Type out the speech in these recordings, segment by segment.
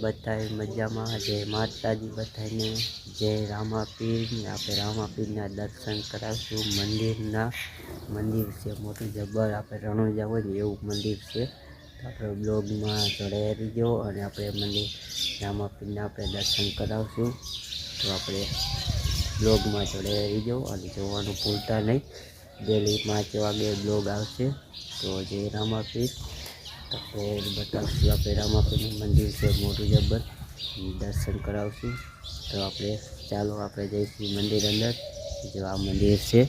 બધા મજામાં? જય માતાજી બધાને, જય રામાપીર ને આપણે રામાપીરના દર્શન કરાવશું મંદિર છે મોટું જબર, આપણે રણોજા હોય ને એવું મંદિર છે. તો આપણે બ્લોગમાં જોડાઈ રહીજો અને આપણે મંદિર રામાપીરના આપણે દર્શન કરાવશું. તો આપણે બ્લોગમાં જોડાઈ રહીજો અને જોવાનું ભૂલતા નહીં. ડેલી 5 વાગે બ્લોગ આવશે. તો જય રામાપીર. તો આપણે બતાવશું આપણે રામાપીરનું મંદિર છે મોટું જબર, દર્શન કરાવશું. તો આપણે ચાલો આપણે જઈશું મંદિર અંદર. જો આ મંદિર છે,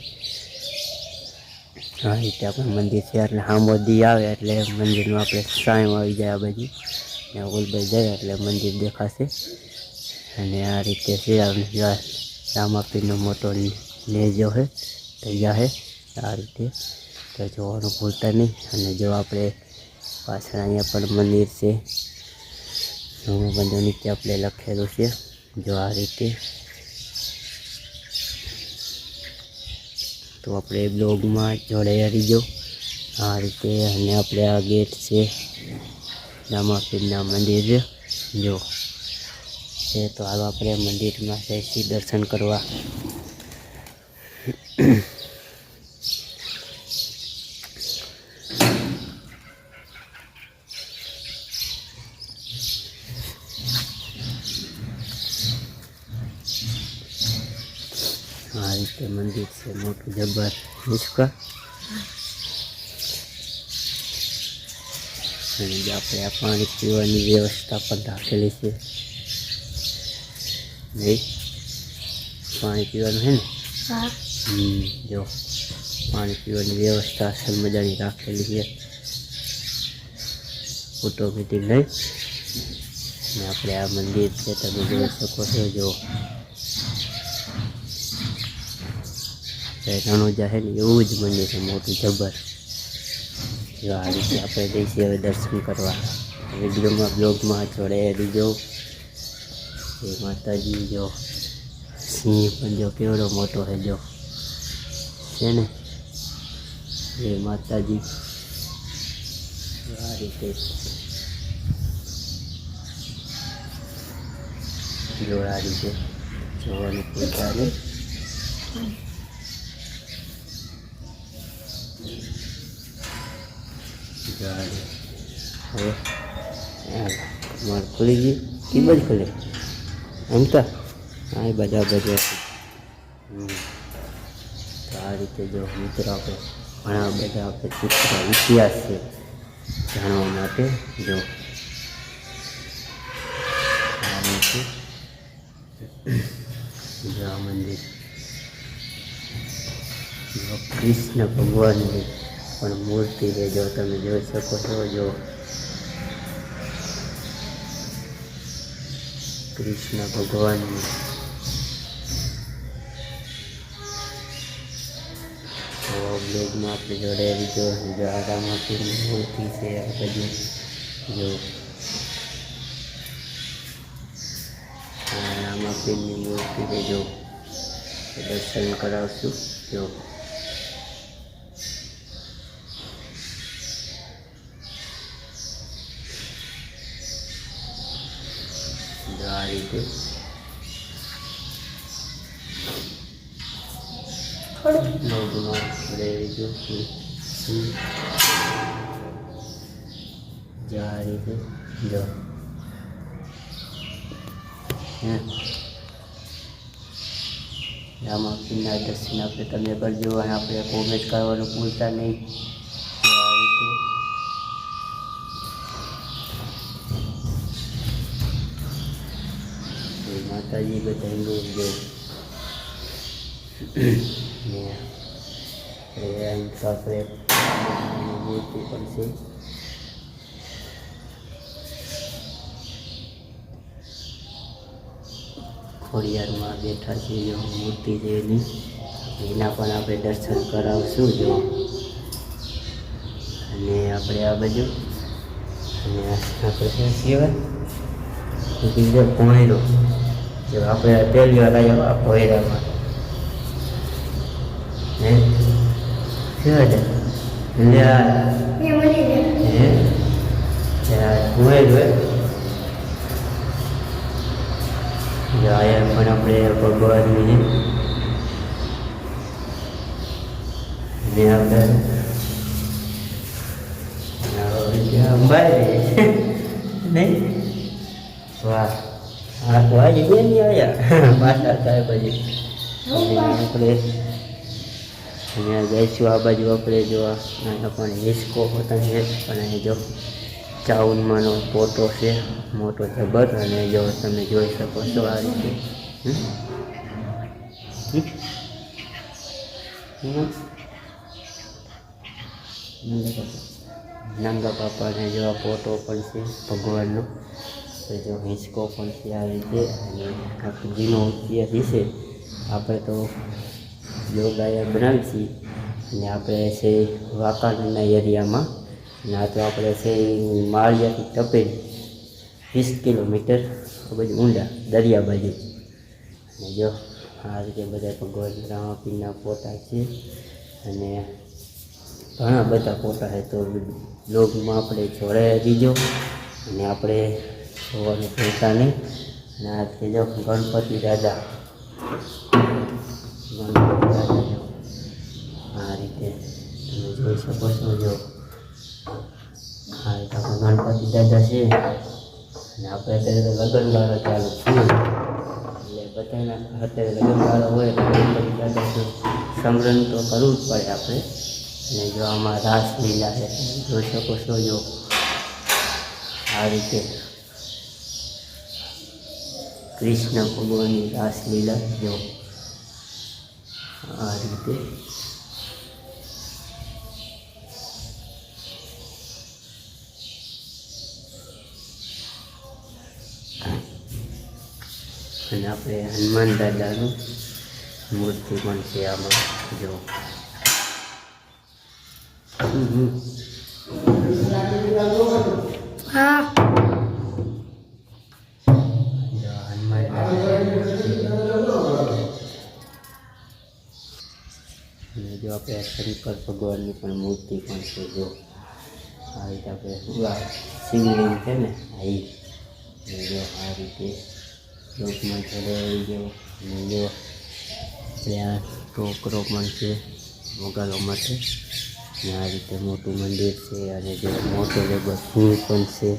આ રીતે આપણે મંદિર છે એટલે સામોદી આવે એટલે મંદિરનું આપણે સાંઈ આવી જાય આ બાજુ ને ઓલબાઈ જાય એટલે મંદિર દેખાશે. અને આ રીતે છે રામાપીરનો મોટો નેજો છે તૈયાર છે આ રીતે. તો જોવાનું ભૂલતા નહીં. અને જો આપણે પાછળ અહીંયા પણ મંદિર છે, બધું નીચે આપણે લખેલું છે જો આ રીતે. તો આપણે બ્લોગમાં જોડાઈ રહીજો આ રીતે. અને આપણે આ ગેટ છે રામાપીરના મંદિર જો છે. તો હાલો આપણે મંદિરમાં જઈશું દર્શન કરવા. આ રીતે મંદિર છે મોટું જબર હિચકા. અને આપણે આ પાણી પીવાની વ્યવસ્થા પણ રાખેલી છે. નહીં પાણી પીવાનું છે ને? જો પાણી પીવાની વ્યવસ્થા અસલ મજાની રાખેલી છે. ઓટોમેટિક નહીં. ને આપણે આ મંદિર છે તમે જોઈ શકો છો. જો રણોજા છે ને એવું જ મંદિર છે મોટું જબર. જો આ રીતે આપણે જઈશું હવે દર્શન કરવા. વિડીયોમાં બ્લોગમાં જોડાઈ દીજો. જય માતાજી. જો સિંહ પણ જો કેવડો મોટો છે જો છે ને. જય માતાજી. આ રીતે જો આ રીતે જોવાનું ભૂલતા નહીં. હવે મારે ખુલી ગઈ કે જ ખુલે એમ તો આ બધા તો આ રીતે જો મિત્રો આપણે ઘણા બધા આપણે ચિત્ર ઇતિહાસ છે જાણવા માટે. જો આ રીતે જો આ મંદિર જો કૃષ્ણ ભગવાનની પણ મૂર્તિ છે જો તમે જોઈ શકો છો. જો કૃષ્ણ ભગવાનની બ્લોગમાં આપણે જોડાયેલી જો રામાપીરની મૂર્તિ છે આ બધી. જો રામાપીરની મૂર્તિ છે જો દર્શન કરાવશું. જો આ રીતે આ રીતે જો રામાપીરના દર્શન આપણે તમે કરજો અને આપણે કોમેન્ટ કરવાનું ભૂલતા નહીં. માતાજી બધાને જો આપણે મૂર્તિ પણ છે. ખોડિયારમાં બેઠા છે જો મૂર્તિ છે એની, એના પણ આપણે દર્શન કરાવશું. જો અને આપણે આ બાજુ અને આપણે શું કહેવાય બીજો પોઈરો જો આપણે પહેલી વાર આવ્યા આ પોયરામાં હે શું છે એટલે પોઈરો આયા પણ આપણે ભગવાનની ને આપણે અંબાઈ નહીં વાહ હા તો આજે બેન આવ્યા પાછા થાય પછી આપણે અહીંયા જઈશું આ બાજુ આપણે જો અહીંયા પણ હિસ્કો હોતા છે પણ અહીં જો ચાઉનમાંનો ફોટો છે મોટો જબર અને જો તમે જોઈ શકો છો આ રીતે નંગા બાપાને જો આ ફોટો પણ છે ભગવાનનો તો જો હિંચકો પણ છે આ રીતે અને આખું જીનો ઇતિહાસ વિશે આપણે તો યોગાયા બનાવી છીએ અને આપણે છે વાંકાનેરના એરિયામાં અને આ તો આપણે છે માળિયાથી ટપેલ 20 કિલોમીટર બધું ઊંડા દરિયા બાજુ અને જો આ રીતે બધા ભગવાન રામાપીરના ફોટા છે અને ઘણા બધા ફોટા છે તો બ્લોગમાં આપણે જોડાયા દીજો અને આપણે જોવાનું ભૂલતા નહીં અને આ રીતે જો ગણપતિ દાદા જો આ રીતે તમે જોઈ શકો છો જો આ રીતે આપણે ગણપતિ દાદા છે અને આપણે અત્યારે લગ્નગાળો ચાલુ છું એટલે બધાના અત્યારે લગ્નગાળો હોય તો ગણપતિ દાદા સમરણ તો કરવું જ પડે આપણે અને જો આમાં રાસલીલા છે જોઈ શકો છો જો આ રીતે કૃષ્ણ ભગવાનની રાસલીલા જો આ રીતે અને આપણે હનુમાન દાદાનું મૂર્તિ પણ છે આમાં જો હા જો આપણે શંકર ભગવાનની પણ મૂર્તિ પણ છે જો આ રીતે આપણે શિવલિંગ છે ને આ જો આ રીતે લોકમાં ચડાવી જો અને જો ત્યાં ટોકરો પણ છે વગાડવા માટે અને આ રીતે મોટું મંદિર છે અને જો મોટો લેબર ફૂલ પણ છે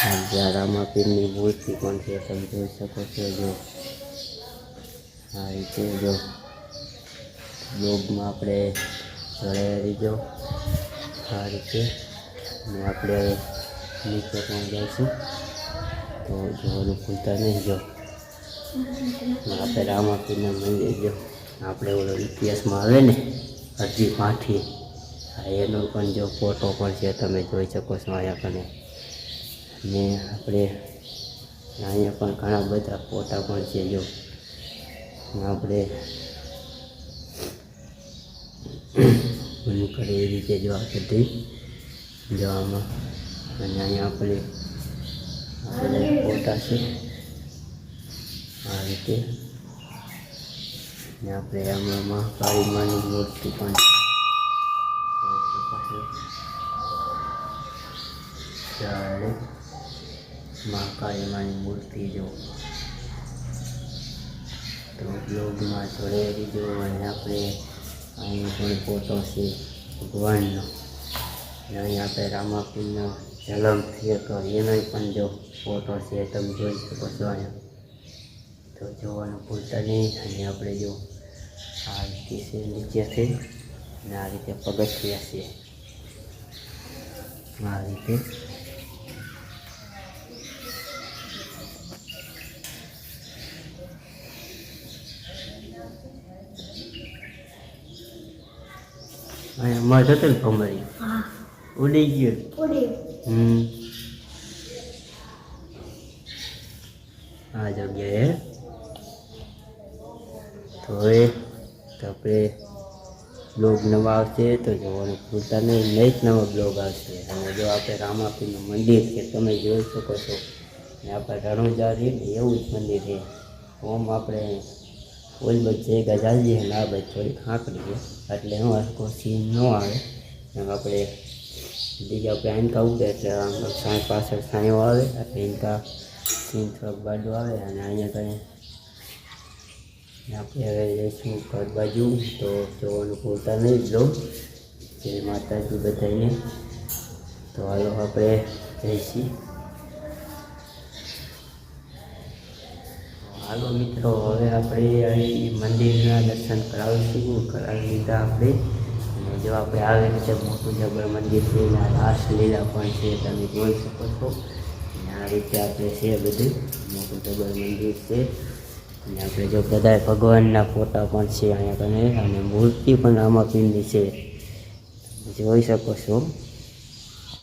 આ જ્યાં રામાપીરની મૂર્તિ પણ છે તમે જોઈ શકો છો જો આ રીતે જો બ્લોગમાં આપણે જોડાઈ રહીજો આ રીતે અને આપણે નીચે પણ જઈશું તો જોવાનું ભૂલતા નહીં જો આપણે રામાપીરના મંદિર જો આપણે ઓલો ઇતિહાસમાં આવે ને અરજી પાઠી એનો પણ જો ફોટો પણ છે તમે જોઈ શકો છો અહીંયા કને ને આપણે અહીંયા પણ ઘણા બધા ફોટા પણ છે જો આપણે કરે એ રીતે જો આ બધી જવામાં અને અહીંયા આપણે ફોટા છે આ રીતે ને આપણે આમાં કાળીમાની મૂર્તિ પણ ચાલે મહાકાળીમાની મૂર્તિ જો તો બ્લોગમાં જોડેલી જો અને આપણે અહીં પણ ફોટો છે ભગવાનનો અને અહીં આપણે રામાપીરનો જન્મ થયો તો એનો પણ જો ફોટો છે તમે જોઈ શકો છો અહીંયા તો જોવાનું ભૂલતા નહીં અને આપણે જો આ રીતે છે નીચેથી અને આ રીતે પગથિયા છે આ રીતે અહીંયા મધ હતું ને ભમરી ઉડી ગયું આ જગ્યાએ તો હવે આપણે બ્લોગ નવા આવશે તો જોવાનું ભૂલતા નહીં જ નવા બ્લોગ આવશે અને જો આપણે રામાપીરનું મંદિર છે તમે જોઈ શકો છો ને આપણે રણુજા રહીએ ને એવું જ મંદિર છે ઓમ આપણે ઓલી બધી જગ્યા ચાલીએ અને આ બધી થોડી ખાંકડી છે એટલે હું આખો સીન ન આવે એમ આપણે બીજા આપણે આંકા ઉગે એટલે આમ સાંઈ પાછળ સાંયો આવે એટલે ઇનકા સીન થોડોક બાજુ આવે અને અહીંયા કંઈ આપણે હવે જઈશું ઘર બાજુ, તો જોવાનું ભૂલતા નહીં બ્લોગ. જય માતાજી બધાને. તો હાલો આપણે જઈશી. હાલો મિત્રો, હવે આપણે અહીં મંદિરના દર્શન કરાવીશું. કરાવી લીધા આપણે. અને જો આપણે આવે છે મોટું જબર મંદિર છે, રાસલીલા પણ છે, તમે જોઈ શકો છો. અને આ રીતે આપણે છે બધું મોટું જબર મંદિર છે. અને આપણે જો બધા ભગવાનના ફોટા પણ છે અહીંયા કને, અને મૂર્તિ પણ રામાપીરની છે, જોઈ શકો છો.